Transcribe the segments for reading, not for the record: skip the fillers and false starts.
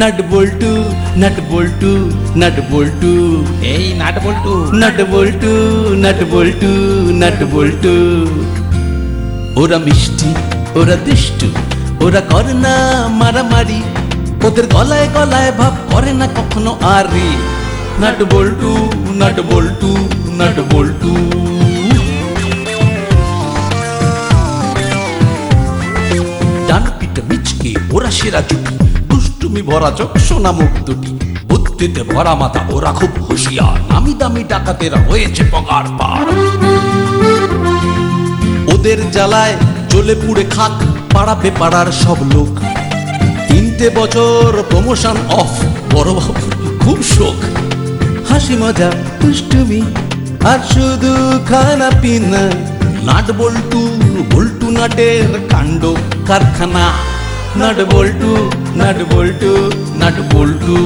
Nut বল্টু nut বল্টু nut বল্টু, এই nut বল্টু। Nut বল্টু nut বল্টু nut বল্টু। ওরা মিষ্টি, ওরা দুষ্টু, ওরা করে না মারামারি, ওদের গলায় গলায় ভাব করে না কখনো আরি। নাট বল্টু নাট বল্টু নাট বল্টু। ডান পিঠে মিচকে ওরা সেরা জুটি, দুষ্টুমি ভরা চোখ সোনা মুখ দুটি, বুদ্ধিতে ভরা মাথা ওরা খুব হুঁশিয়ার, নামি দামি ডাকাতেরা হয়েছে পগার পার। ওদের জ্বালায় জ্বলে পুড়ে খাক পাড়াবে পাড়ার সব লোক। 3টে বছর প্রমোশন অফ, বড় বাবু খুব শোক। হাসি মজা দুষ্টুমি আর শুধু খানা পিনা, নাট বল্টু বল্টু নাটের কাণ্ড কারখানা। নাট বল্টু নাট বল্টু নাট বল্টু,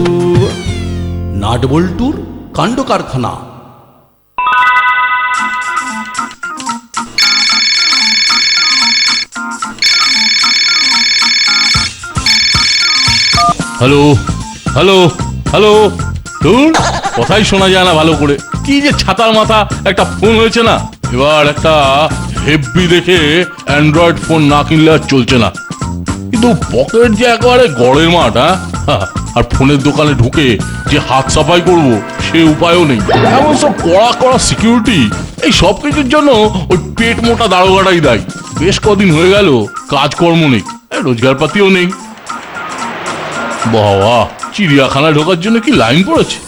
নাট বল্টুর কাণ্ড কারখানা। হ্যালো হ্যালো হ্যালো, দূর কথাই শোনা যায় না ভালো করে। কি যে ছাতার মাথা একটা ফোন হয়েছে না, এবার একটা হেভি দেখে অ্যান্ড্রয়েড ফোন না কিনলে আর চলছে না। কিন্তু পকেট যে একেবারে গড়ের মাঠ। হ্যাঁ, আর ফোনের দোকানে ঢুকে যে হাত সাফাই করব সে উপায়ও নেই। এমন সব কড়া কড়া সিকিউরিটি, এই সব কিছুর জন্য ওই পেট মোটা দারোগাটাই দায়ী। বেশ কদিন হয়ে গেল কাজকর্ম নেই, রোজগার পাতিও নেই। বাবা, চিড়িয়াখানায় ঢোকার জন্য কি লাইন পড়েছে।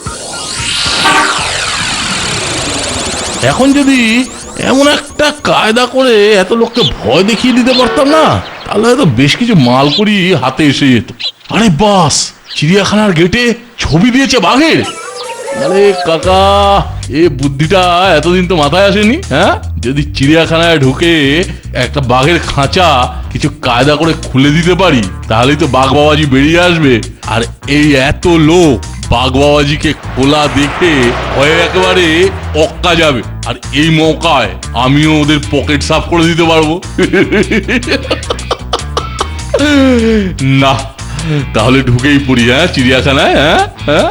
এখন যদি এমন একটা কায়দা করে এত লোককে ভয় দেখিয়ে দিতে পারতাম না, তাহলে হয়তো বেশ কিছু মাল করি হাতে এসে যেত। আরে বাস, চিড়িয়াখানার গেটে ছবি দিয়েছে বাঘের। আরে কাকা, এ বুদ্ধিটা এতদিন তো মাথায় আসেনি। হ্যাঁ, যদি চিড়িয়াখানায় ঢুকে একটা বাঘের খাঁচা কিছু কায়দা করে খুলে দিতে পারি, তাহলেই তো বাঘ বাবাজি বেরিয়ে আসবে। আর এই এত লোক বাঘ বাবাজিকে খোলা দেখে ভয়ে একেবারে অক্কা যাবে। আর এই মৌকায় আমিও ওদের পকেট সাফ করে দিতে পারবো। না, তাহলে ঢুকেই পড়ি। হ্যাঁ, চিড়িয়াখানায়। হ্যাঁ হ্যাঁ,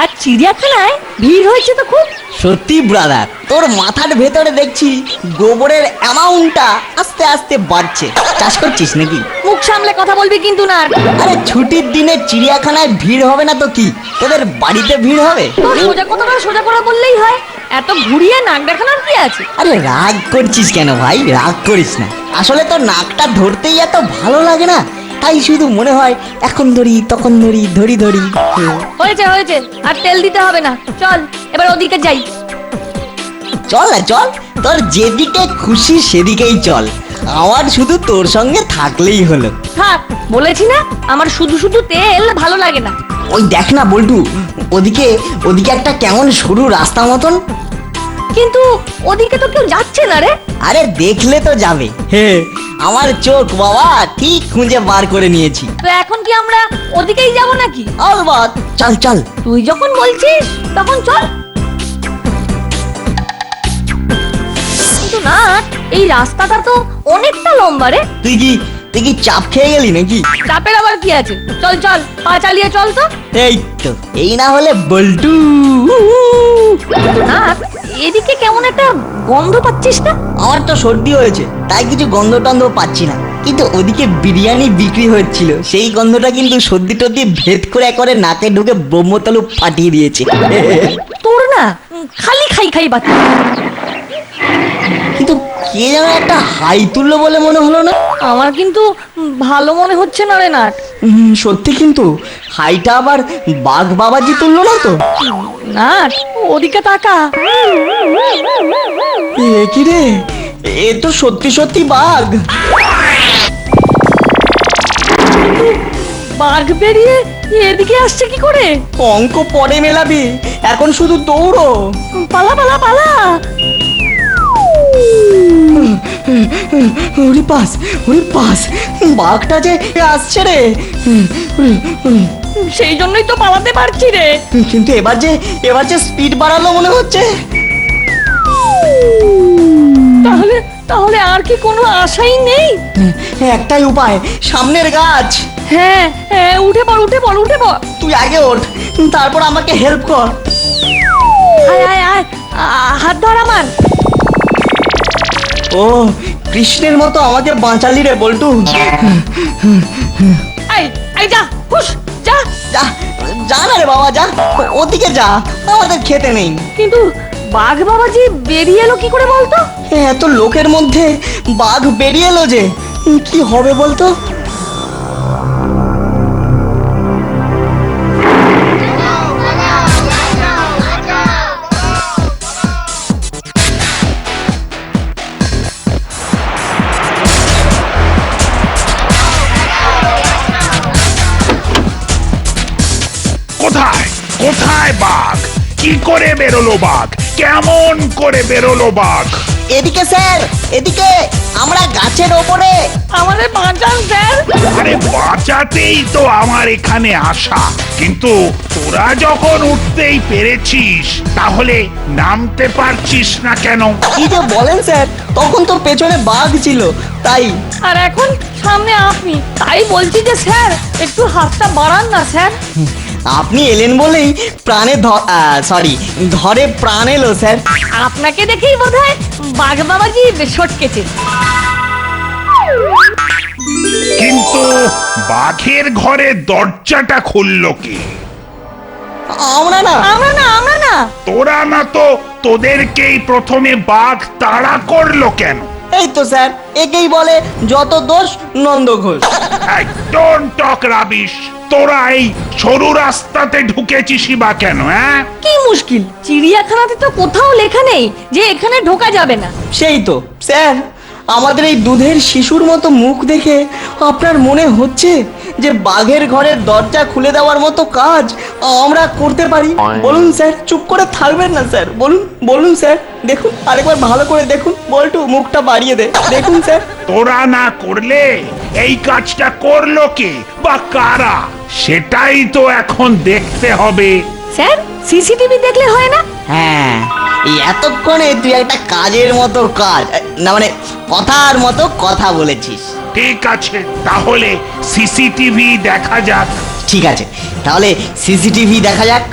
আর চিড়িয়াখানায় ভিড় হয়েছে তো খুব। সত্যি ব্রাদার, তোর মাথার ভেতরে দেখছি গোবরের অ্যামাউন্টটা আস্তে আস্তে বাড়ছে। চাষ করছিস নাকি? মুখ সামলে কথা বলবি কিন্তু না। আরে ছুটির দিনে চিড়িয়াখানায় ভিড় হবে না তো কি, তোদের বাড়িতে ভিড় হবে। তোর সোজা কথাটা সোজা করে বললেই হয়, এত ঘুরিয়ে নাক দেখানোর কি আছে? আরে রাগ করছিস কেন ভাই? রাগ করিস না, আসলে তোর নাকটা ধরতেই এত ভালো লাগে না, তাই শুধু মনে হয় এখন ধরি তখন ধরি, ধরি ধরি। হয়েছে হয়েছে, আর তেল দিতে হবে না। চল এবার ওদিকে যাই। চল না চল, তোর যেদিকে খুশি সেদিকেই চল, আমার শুধু তোর সঙ্গে থাকলেই হলো। থাক, বলেছি না আমার শুধু শুধু তেল ভালো লাগে না। ওই দেখ না বল্টু, ওদিকে ওদিকে একটা কেমন সরু রাস্তা মতন। কিন্তু ওদিকে তো কেউ যাচ্ছে না রে। আরে দেখলে তো যাবে। হে, আমার চোখ বাবা ঠিক খুঁজে বার করে নিয়েছি। তো এখন কি আমরা ওদিকেই যাব নাকি? অলবাত, চল চল। তুই যখন বলছিস তখন চল। কিন্তু না, এই রাস্তাটা তো অনেকটা লম্বা রে। তুই কি চাপ খেয়ে গেলি নাকি? চাপের আবার কি আছে? চল চল, পা চালিয়ে চল তো। এই তো, এই না হলে বল্টু। না, এদিকে কেমন একটা গন্ধ পাচ্ছিস না? আমার তো সর্দি হয়েছে, তাই কিছু গন্ধ টন্ধ পাচ্ছি না, কিন্তু ওদিকে বিরিয়ানি বিক্রি হচ্ছিল, সেই গন্ধটা কিন্তু সর্দি টর্দি ভেদ করে একবারে নাকে ঢুকে ব্রহ্মতালু ফাটিয়ে দিয়েছে। তোর না খালি খাই খাই বাচ্চা। কিন্তু কে যেন একটা হাই তুললো বলে মনে হলো না? আমার কিন্তু ভালো মনে হচ্ছে না রে নাট। সত্যি কিন্তু হাইটা আবার বাঘ বাবাজি তুললো না তো? নাট, ওদিকে তাকা। এ কি রে, এ তো সত্যি সত্যি বাঘ। বাঘ বেরিয়ে এদিকে আসছে কি করে? অঙ্ক পরে মেলাবি, এখন শুধু দৌড়ো। পালা পালা পালা। ওরে পাস, ওরে পাস, বাঘটা যে আসছে রে। সেই জন্যই তো পালাতে পারছি রে। কিন্তু এবার যে স্পিড বাড়ালো মনে হচ্ছে। তাহলে তাহলে আর কি কোনো আশাই নেই? একটাই উপায়, সামনের গাছ। হ্যাঁ হ্যাঁ, উঠে পড় উঠে পড় উঠে পড়। তুই আগে ওঠ, তারপর আমাকে হেল্প কর। আয় আয় আয়, হাত ধর আমার। ও, কৃষ্ণের মতো আমাকে বাঁচালি রে বল্টু। আয় আয়, যা হুশ, যা। যা, যা না রে বাবা, যা ওদিকে যা, আমাদের খেতে নেই। কিন্তু বাঘ বাবাজি বেরিয়ে এলো কি করে বলতো? এত লোকের মধ্যে বাঘ বেরিয়ে এলো যে, কি হবে বলতো? কোথায় কোথায় বাঘ? কি করে বেরোলো বাঘ? কেমন করে বেরোলো বাঘ? এদিকে স্যার, এদিকে, আমরা গাছের ওপরে। আমাদের বাঁচান স্যার। আরে বাঁচাতেই তো আমার এখানে আসা, কিন্তু তোরা যখন উঠতেই পেরেছিস তাহলে নামতে পারছিস না কেন? কি যে বলেন স্যার, তখন তো পেছনে বাঘ ছিল, তাই। আর এখন সামনে আপনি, তাই বলছি যে স্যার একটু হাতটা বাড়ান না স্যার। আপনি এলেন বলেই প্রাণে সরি, ধরে প্রাণ এলো স্যার। আপনাকে দেখেই বোধহয় বাঘ বাবাজি সটকেছে। কিন্তু বাঘের ঘরের দরজাটা খুললো কে? আমরা না। আমরা না। তোরা না তো, তোদেরকেই প্রথমে বাঘ তাড়া করলো কেন? এই তো স্যার, একেই বলে যত দোষ Nanda Ghosh. Don't talk rubbish. তোরা এই সরু রাস্তাতে ঢুকেছিসই বা কেন? হ্যাঁ, কি মুশকিল, চিড়িয়াখানাতে তো কোথাও লেখা নেই যে এখানে ঢোকা যাবে না। সেই তো স্যার, আমাদের এই দুধের শিশুর মতো মুখ দেখে আপনার মনে হচ্ছে যে বাঘের ঘরের দরজা খুলে দেওয়ার মতো কাজ আমরা করতে পারি? বলুন স্যার, চুপ করে থাকবেন না স্যার, বলুন বলুন স্যার, দেখুন আরেকবার ভালো করে দেখুন, বল্টু মুখটা বাড়িয়ে দে, দেখুন স্যার। তোরা না করলে এই কাজটা করলো কে বা কারা, সেটাই তো এখন দেখতে হবে। স্যার, সিসিটিভি দেখলে হয় না? হ্যাঁ, এই এতক্ষণে তুই একটা কাজের মতো কাজ, না মানে কথার মতো কথা বলেছিস। ঠিক আছে, তাহলে সিসিটিভি দেখা যাক। ঠিক আছে, তাহলে সিসিটিভি দেখা যাক।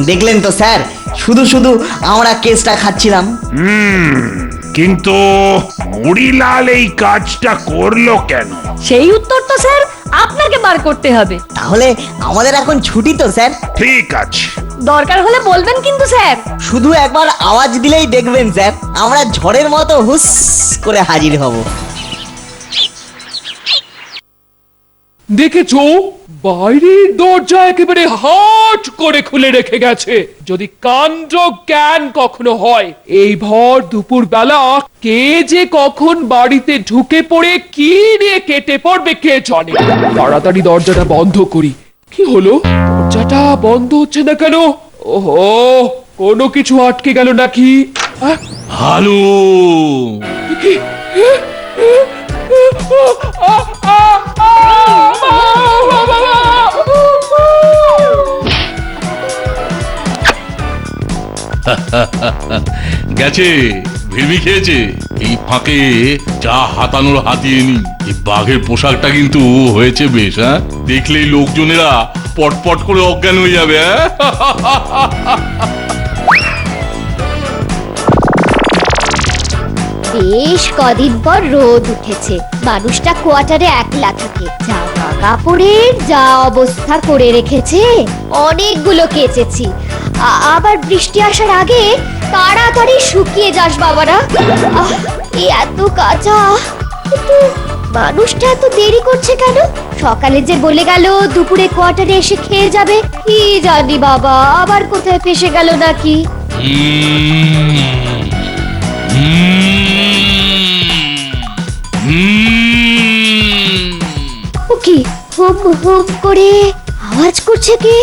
দেখলেন তো স্যার, শুধু শুধু আমরা কেসটা খাচ্ছিলাম। কিন্তু মুড়িলাল এই কাজটা করলো কেন? সেই উত্তর তো স্যার আপনাকে বার করতে হবে। তাহলে আমাদের এখন ছুটি তো স্যার? ঠিক আছে, দরকার হলে বলবেন কিন্তু স্যার। শুধু একবার আওয়াজ দিলেই দেখবেন স্যার, আমরা ঝড়ের মতো হুস করে হাজির হব। দেখেছো, বাইরের দরজা একেবারে হাট করে খুলে রেখে গেছে। যদি কাণ্ড জ্ঞান কখনো হয়, এই ভর দুপুর বেলা কে যে কখন বাড়িতে ঢুকে পড়ে কি নিয়ে কেটে পড়বে কে জানে। তাড়াতাড়ি দরজাটা বন্ধ করি। কি হলো, দরজাটা বন্ধ হচ্ছে না কেন? ওহো, কোনো কিছু আটকে গেল নাকি? আহ, হালু কি? গেছে, ভিড়মি খেয়েছে। এই ফাঁকে যা হাতানোর হাতিয়ে নি। এই বাঘের পোশাকটা কিন্তু হয়েছে বেশ। হ্যাঁ, দেখলেই লোকজনেরা পটপট করে অজ্ঞান হয়ে যাবে। হ্যাঁ, বেশ কদিন পর রোদ উঠেছে, মানুষটা কোয়ার্টারে একলা থাকে। জামা কাপড়ের যা অবস্থা করে রেখেছে, অনেকগুলো কেচেছি। আবার বৃষ্টি আসার আগে তাড়াতাড়ি শুকিয়ে যাস বাবারা। এই এত কাঁচা, কিন্তু মানুষটা এত দেরি করছে কেন? সকালে যে বলে গেল দুপুরে কোয়ার্টারে এসে খেয়ে যাবে, কি জানি বাবা আবার কোথায় ফেসে গেল নাকি। ও কি হুম হুম করে আওয়াজ করছে কি?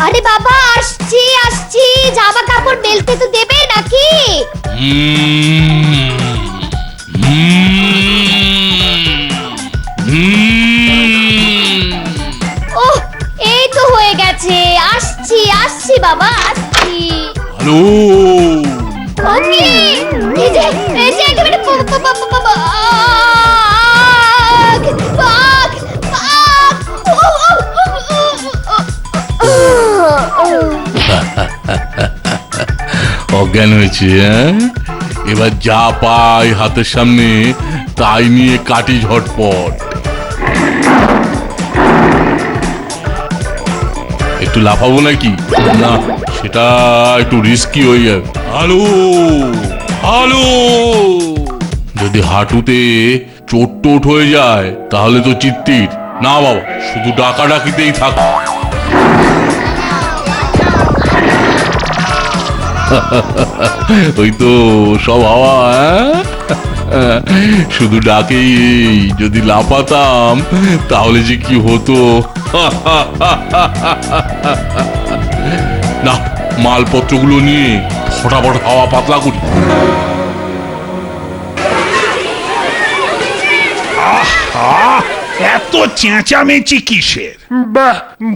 আরে বাবা, আসছি আসছি, জামা কাপড় মেলতে তো দেবে নাকি? আসছি বাবা আসছি। হ্যালো, ওকে এই যে একেবারে বাঘ বাঘ বাঘ অজ্ঞান হয়েছে হ্যাঁ? এবার যা পাই হাতের সামনে তাই নিয়ে কাটি ঝটপট। একটু লাফাবো নাকি? না, সেটা একটু রিস্কি হয়ে যাবে। হ্যালো হ্যালো, যদি হাঁটুতে চোট টোট হয়ে যায় তাহলে তো চিত্তির। না বাবা, শুধু ডাকাডাকিতেই থাক। ওই তো সব হাওয়া, শুধু ডাকেই। যদি লাফাতাম তাহলে যে কি হতো। না, মালপত্রগুলো নিয়ে ফটাফট হাওয়া পাতলা করি। আহ, এত চেঁচামেচি কিসের?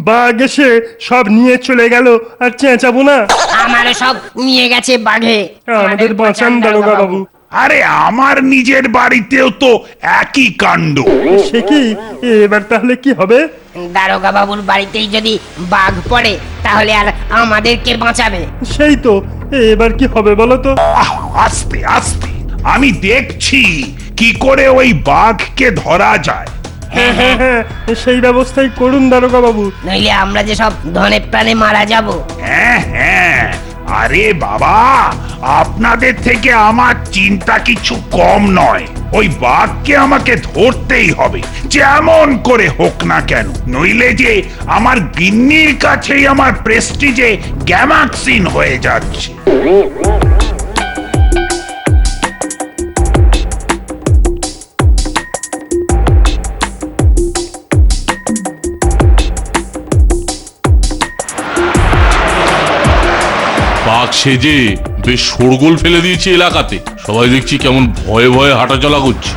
বাঘ এসে সব নিয়ে চলে গেল, আর চেঁচাবো না? আমারও সব নিয়ে গেছে বাঘে। আমাদের বাঁচান দারোগা বাবু। আরে আমার নিজের বাড়িতেও তো একই কাণ্ড। সে কি, এবার তাহলে কি হবে? দারোগা বাবুর বাড়িতেই যদি বাঘ পড়ে তাহলে আর আমাদেরকে বাঁচাবে? সেই তো, এবার কি হবে বলো তো? আস্তে আস্তে আমি দেখছি কি করে ওই বাঘকে ধরা যায়। হ্যাঁ হ্যাঁ হ্যাঁ, সেই ব্যবস্থাই করুন দারোগা বাবু। নইলে আমরা যে সব ধনে প্রাণে মারা যাব। হ্যাঁ হ্যাঁ, আরে বাবা, আপনাদের থেকে আমার চিন্তা কিছু কম নয়। ওই বাঘকে আমাকে ধরতেই হবে, যেমন করে হোক না কেন। নইলে যে আমার গিন্নির কাছেই আমার প্রেস্টিজে গ্যামাক্সিন হয়ে যাচ্ছে। বাঘ সেজে বেশ শোরগোল ফেলে দিয়েছে এলাকাতে। সবাই দেখছি কেমন ভয়ে ভয়ে হাঁটাচলা করছে।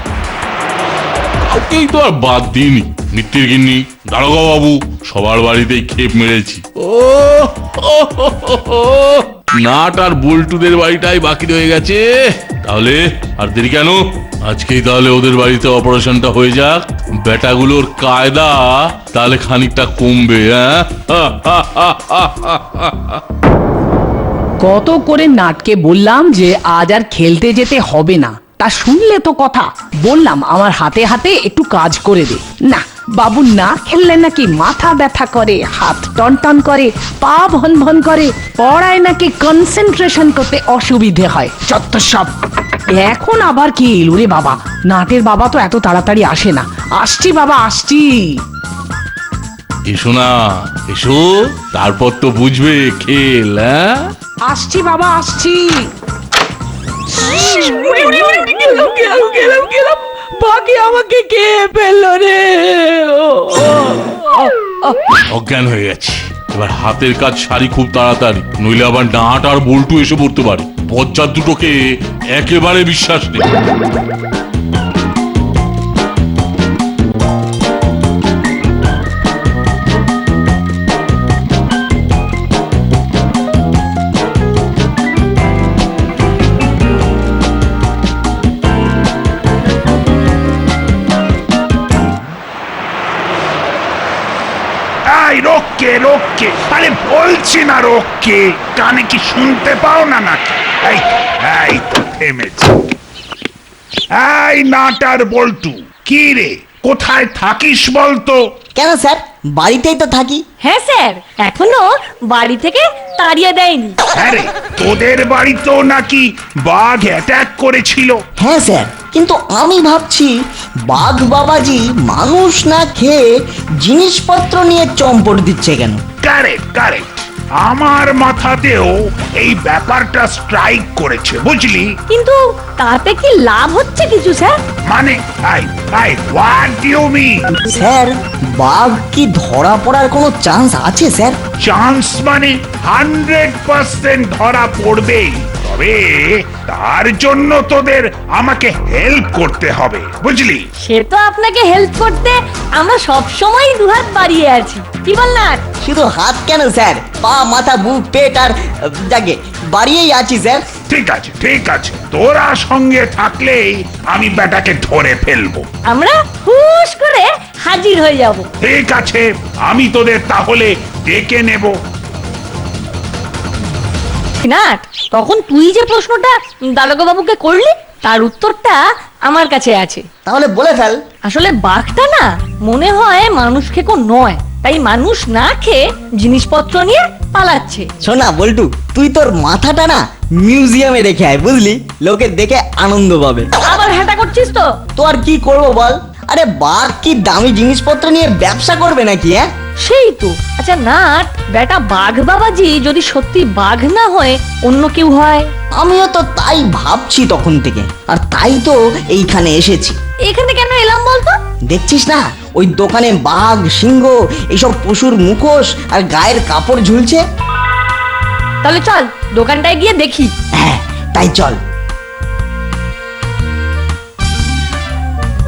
কাউকেই তো আর বাদ দিইনি। মিত্তির গিন্নি, দারোগা বাবু, সবার বাড়িতেই খেপ মেরেছি। নাট আর বল্টুদের বাড়িটাই বাকি রয়ে গেছে। তাহলে আর দেরি কেন? আজকেই তাহলে ওদের বাড়িতে অপারেশনটা হয়ে যাক। বেটাগুলোর কায়দা তাহলে খানিকটা কমবে। হ্যাঁ, কত করে নাটকে বললাম যে আজ আর খেলতে যেতে হবে না, তা শুনলে তো কথা। বললাম আমার হাতে হাতে একটু কাজ করে দে। না, বাবু না খেললে নাকি মাথা ব্যথা করে, হাত টনটন করে, পা ভন ভন করে, পড়ায় নাকি কনসেন্ট্রেশন করতে অসুবিধে হয়। যত সব। এখন আবার কি এলো রে বাবা? নাটের বাবা তো এত তাড়াতাড়ি আসে না। আসছি বাবা, আসছি। এসো না, এসো, তারপর তো বুঝবে খেল। হ্যাঁ, আসছি বাবা, আসছি। বাকি আমাকে কে ফেললো রে? অজ্ঞান হয়ে গেছে। এবার হাতের কাজ সারি খুব তাড়াতাড়ি, নইলে আবার নাট আর বল্টু এসে পড়তে পারে। বজ্জাত দুটোকে একেবারে বিশ্বাস নেই। রোককে রোককে, আরে বলছি না রোককে, কানে কি শুনতে পাও না নাকি? এই তো থেমেছে। এই নাটার বল্টু, কি রে, কোথায় থাকিস বলতো? কেন স্যার, বাড়িতেই তো থাকি। হ্যাঁ স্যার, এখনো বাড়ি থেকে তাড়িয়ে দেয়নি। আরে তোদের বাড়িতেও নাকি বাঘ অ্যাটাক করেছিল? হ্যাঁ স্যার, কিন্তু আমি ভাবছি বাঘ বাবাজি মানুষ না খেয়ে জিনিসপত্র নিয়ে চম্পট দিচ্ছে কেন? কারেক্ট কারেক্ট, আমার মাথাতেও এই ব্যাপারটা স্ট্রাইক করেছে, বুঝলি? কিন্তু তাতে কি লাভ হচ্ছে কিছু স্যার? মানে what do you mean? Sir, বাঘ কি ধরা পড়ার কোনো চান্স আছে স্যার? চান্স মানে 100% ধরা পড়বেই। তবে তার জন্য তোদের আমাকে হেল্প করতে হবে, বুঝলি? সে তো আপনাকে হেল্প করতে আমরা সব সময় দুহাত বাড়িয়ে আছি, কি বল না? শুধু হাত কেন স্যার, পা মাথা বুক পেট আর যাকে বাড়িয়েই আছি স্যার। ঠিক আছে, ঠিক আছে, তোরা সঙ্গে থাকলেই আমি বেটাকে ধরে ফেলবো। আমরা হুশ করে হাজির হয়ে যাব। ঠিক আছে, আমি তোদের তাহলে ডেকে নেব। নাট, তখন তুই যে প্রশ্নটা দারোগা বাবুকে করলি তার উত্তরটা আমার কাছে আছে। তাহলে বলে ফেল। আসলে বাঘটা না মনে হয় মানুষ খেকো নয়, তাই মানুষ না খেয়ে জিনিসপত্র নিয়ে পালাচ্ছে। শোনা বল্টু, তুই তোর মাথাটা না মিউজিয়ামে রেখে আয়, বুঝলি? লোকে দেখে আনন্দ পাবে। আবার হ্যাটা করছিস তো? তো আর কি করবো বল? আরে বাঘ কি দামি জিনিসপত্র নিয়ে ব্যবসা করবে নাকি? হ্যাঁ সেই তো। আচ্ছা নাট, বেটা বাঘ বাবাজি যদি সত্যি বাঘ না হয়ে অন্য কেউ হয়? আমিও তো তাই ভাবছি তখন থেকে, আর তাই তো এইখানে এসেছি। এখানে কেন এলাম বলতো? দেখছিস না ওই দোকানে বাঘ, সিংহ, এইসব পশুর মুখোশ আর গায়ের কাপড় ঝুলছে। তাহলে চল দোকানটায় গিয়ে দেখি। হ্যাঁ তাই চল।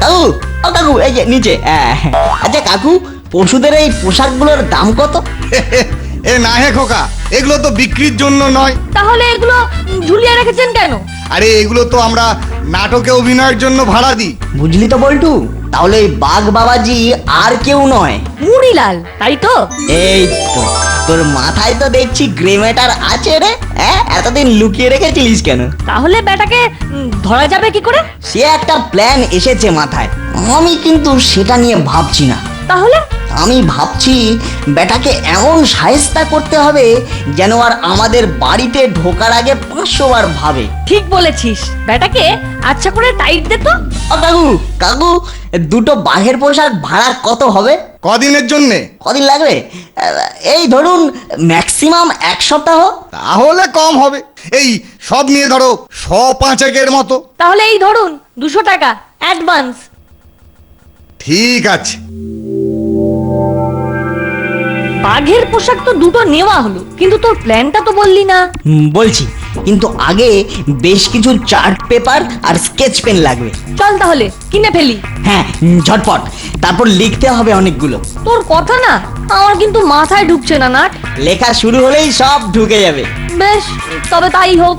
কাকু, ও কাকু, এই যে নিচে। আচ্ছা কাকু, পশুদের এই পোশাকগুলোর দাম কত? এ না হে খোকা, এগুলো তো বিক্রির জন্য নয়। তাহলে এগুলো ঝুলিয়ে রেখেছেন কেন? আরে এগুলো তো আমরা নাটকে অভিনয়ের জন্য ভাড়া দিই। বুঝলি তো বল্টু, তাহলে এই বাঘ বাবাজি আর কেউ নয়, মুড়িলাল, তাই তো? এই তো তোর মাথায় তো দেখছি গ্রে ম্যাটার আছে রে। হ্যাঁ, এতদিন লুকিয়ে রেখেছিলিস কেন? তাহলে বেটাকে ধরা যাবে কি করে? সে একটা প্ল্যান এসেছে মাথায়, আমি কিন্তু সেটা নিয়ে ভাবছি না। তাহলে আমি ভাবছি বেটাকে এমন শায়েস্তা করতে হবে যেন আর আমাদের বাড়িতে ঢোকার আগে 500 বার ভাবে। ঠিক বলেছিস, বেটাকে আচ্ছা করে টাইট দে তো। ও কাকু, কাকু, দুটো বাঘের পোশাক ভাড়া কত হবে? কদিনের জন্যে? কদিন লাগবে? এই ধরুন ম্যাক্সিমাম 1 সপ্তাহ। তাহলে কম হবে, এই সব নিয়ে ধরো 105 মতো। তাহলে এই ধরুন 200 টাকা অ্যাডভান্স। ঠিক আছে। বাঘের পোশাক তো দুটো নেওয়া হলো, কিন্তু তোর প্ল্যানটা তো বললি না। বলছি, কিন্তু আগে বেশ কিছু চার্ট পেপার আর স্কেচ পেন লাগবে। চল তাহলে কিনে ফেলি। হ্যাঁ, ঝটপট। তারপর লিখতে হবে অনেকগুলো। তোর কথা না আমার কিন্তু মাথায় ঢুকছে না নাট। লেখা শুরু হলেই সব ঢুকে যাবে। বেশ, তবে তাই হোক।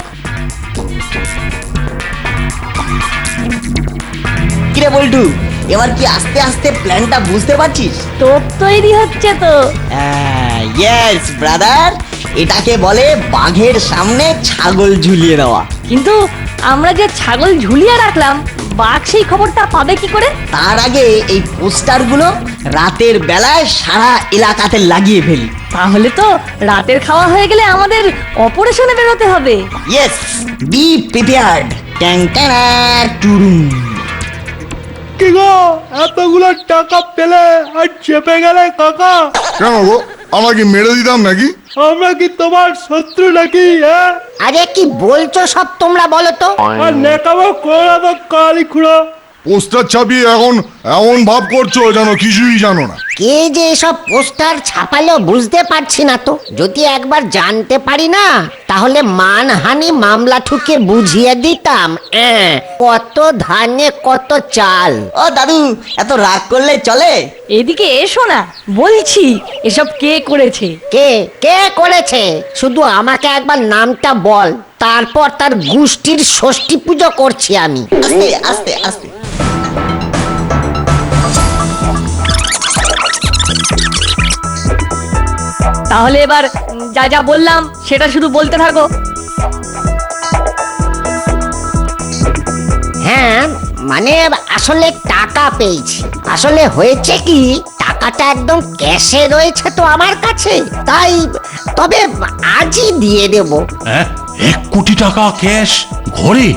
কিরে বল্টু, এবার কি আস্তে আস্তে প্ল্যানটা বুঝতে পারছিস? তোপ তৈরি হচ্ছে তো। ইয়েস ব্রাদার, এটাকে বলে বাঘের সামনে ছাগল ঝুলিয়ে দেওয়া। কিন্তু আমরা যে ছাগল ঝুলিয়ে রাখলাম, বাঘ সেই খবরটা পাবে কি করে? তার আগে এই পোস্টারগুলো রাতের বেলায় সারা এলাকাতে লাগিয়ে ফেলি। তাহলে তো রাতের খাওয়া হয়ে গেলে আমাদের অপারেশনে বেরোতে হবে। Yes, be prepared. ট্যাং ট্যাং টুরুম। কি গো, এতগুলো টাকা পেলে আর চেপে গেলে কাকা? কেন গো, আমাকে মেরে দিতাম নাকি? আমরা কি তোমার শত্রু নাকি? হ্যাঁ, আরে কি বলছো সব তোমরা বলো তো? আর নেকাবো করে তো কালি খুঁড়ো। পোস্টার ছাপিয়ে এখন এমন ভাব করছো যেন কিছুই জানো না। কে যে এসব পোস্টার ছাপালো বুঝতে পারছি না তো। যদি একবার জানতে পারি না তাহলে মানহানি মামলা ঠুকে বুঝিয়ে দিতাম। কত ধানে কত চাল। ও দাদু, এত রাগ করলে চলে? এদিকে এসো না, বলছি এসব কে করেছে? কে কে করেছে শুধু আমাকে একবার নামটা বল, তারপর তার গোষ্ঠীর ষষ্ঠী পুজো করছি আমি। আস্তে আস্তে আস্তে। তাহলে এবার যা যা বললাম সেটা শুধু বলতে থাকো। হ্যাঁ, মানে আসলে টাকা পেয়েছি। আসলে হয়েছে কি, টাকাটা একদম ক্যাশে রয়েছে তো আমার কাছে, তাই তবে আজই দিয়ে দেব। হ্যাঁ, 1 কোটি টাকা ক্যাশ ঘরে?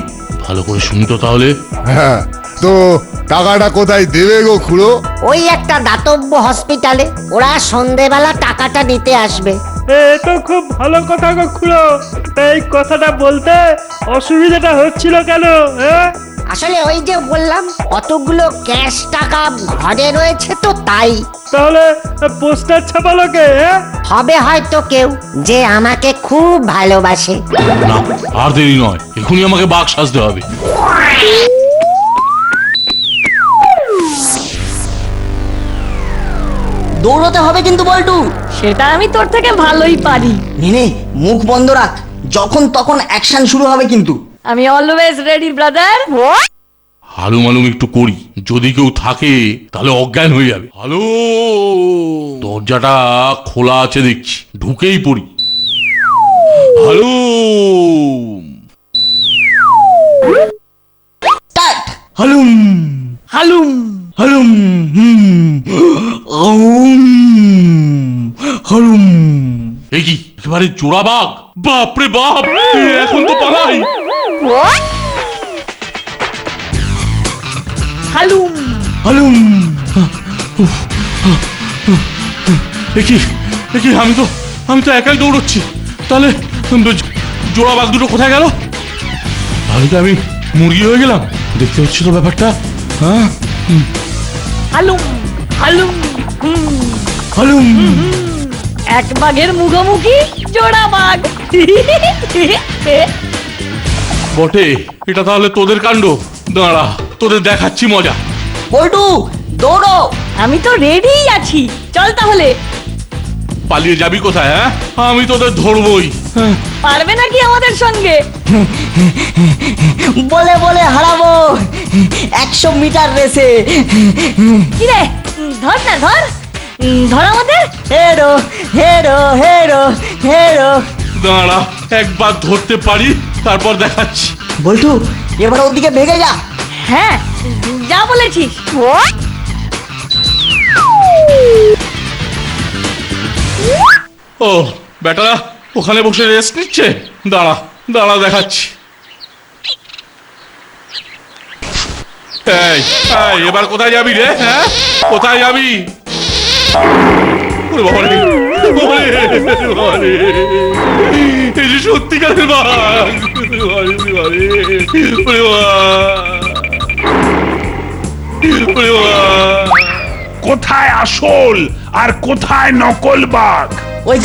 ভালো করে শুনি তো তাহলে। হ্যাঁ, তো টাকাটা কোথায় দেবে গো খুড়ো? ওই একটা দাতব্য হসপিটালে, ওরা সন্ধেবেলা টাকাটা নিতে আসবে। এ তো খুব ভালো কথা গো খুড়ো। এই কথাটা বলতে অসুবিধাটা হচ্ছিল কেন? হ্যাঁ, আসলে ওই যে বললাম কতগুলো ক্যাশ টাকা ঘরে রয়েছে তো তাই। তাহলে পোস্টার ছাপালো কে? হবে হয়তো কেউ যে আমাকে খুব ভালোবাসে। না, আর দেরি নয়, এখনই আমাকে বাঘ সাজতে হবে। দৌড়তে হবে কিন্তু বল্টু। সেটা আমি তোর থেকে ভালোই পারি। নে মুখ বন্ধ রাখ, যখন তখন অ্যাকশন শুরু হবে কিন্তু। আমি অলওয়েজ রেডি ব্রাদার। হালুম আলুম একটু করি, যদি কেউ থাকে তাহলে অজ্ঞান হয়ে যাবে। হ্যালো, দরজাটা খোলা আছে দেখছি, ঢুকেই পড়ি। Hello, start. হালুম হালুম হালুম হালুম। এ কি একেবারে জোড়া বাঘ! বাপরে বাপ, এখন তো পালাই। হালুম হালুম। এ কি আমি তো একাই দৌড়চ্ছি, তাহলে জোড়া বাঘ দুটো কোথায় গেল? তাহলে তো আমি মুরগি হয়ে গেলাম, দেখতে হচ্ছে তো ব্যাপারটা। হ্যাঁ, হালুম হালুম হালুম। এক বাঘের মুখোমুখি জোড়া বাঘ। বটে, এটা তাহলে তোদের কাণ্ড। দাঁড়া, তোদের দেখাচ্ছি মজা। বল্টু দৌড়ো। আমি তো রেডি আছি, চল তাহলে। পালিয়ে যাবি কোথায়? হ্যাঁ, আমি তোদের ধরবই। পারবে নাকি আমাদের সঙ্গে? বলে বলে হারাবো 100 মিটার রেসে। কিরে, ধর না ধর, ধর আমাদের। হেরো হেরো হেরো হেরো। দাঁড়া, একবার ধরতে পারি, তারপর দেখাচ্ছি। বল্টু এবার ওদিকে ভেগে যা। হ্যাঁ, যা বলেছিস। ও বেটারা ওখানে বসে রেস্ট নিচ্ছে। দাঁড়া দাঁড়া, দেখাচ্ছি। এই, এই, এবার কোথায় যাবি রে? হ্যাঁ, কোথায় যাবি? ওরে বাবা রে, বাবা রে, বাবা রে, এই যে সত্যিকারের বাঘ! ওরে বাবা রে, বাবা রে, ওরে বাবা, ওরে বাবা। কোথায় আসল আর কোথায় নকল বাঘ? ওই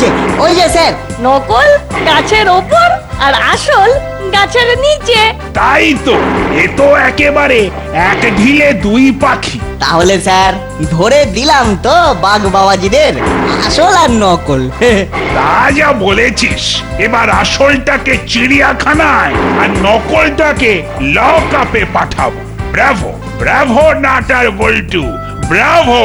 যে স্যার। নকল গাছের ওপর আর আসল গাছের নিচে। তাই তো, এ তো একেবারে এক ঢিলে দুই পাখি। তাহলে স্যার ধরে দিলাম তো বাঘ বাবাজিদের আসল আর নকল। তা যা বলেছিস, এবার আসলটাকে চিড়িয়াখানায় আর নকলটাকে লক আপে পাঠাবো। ব্রাভো ব্রাভো নাটার বল্টু, ব্রাভো।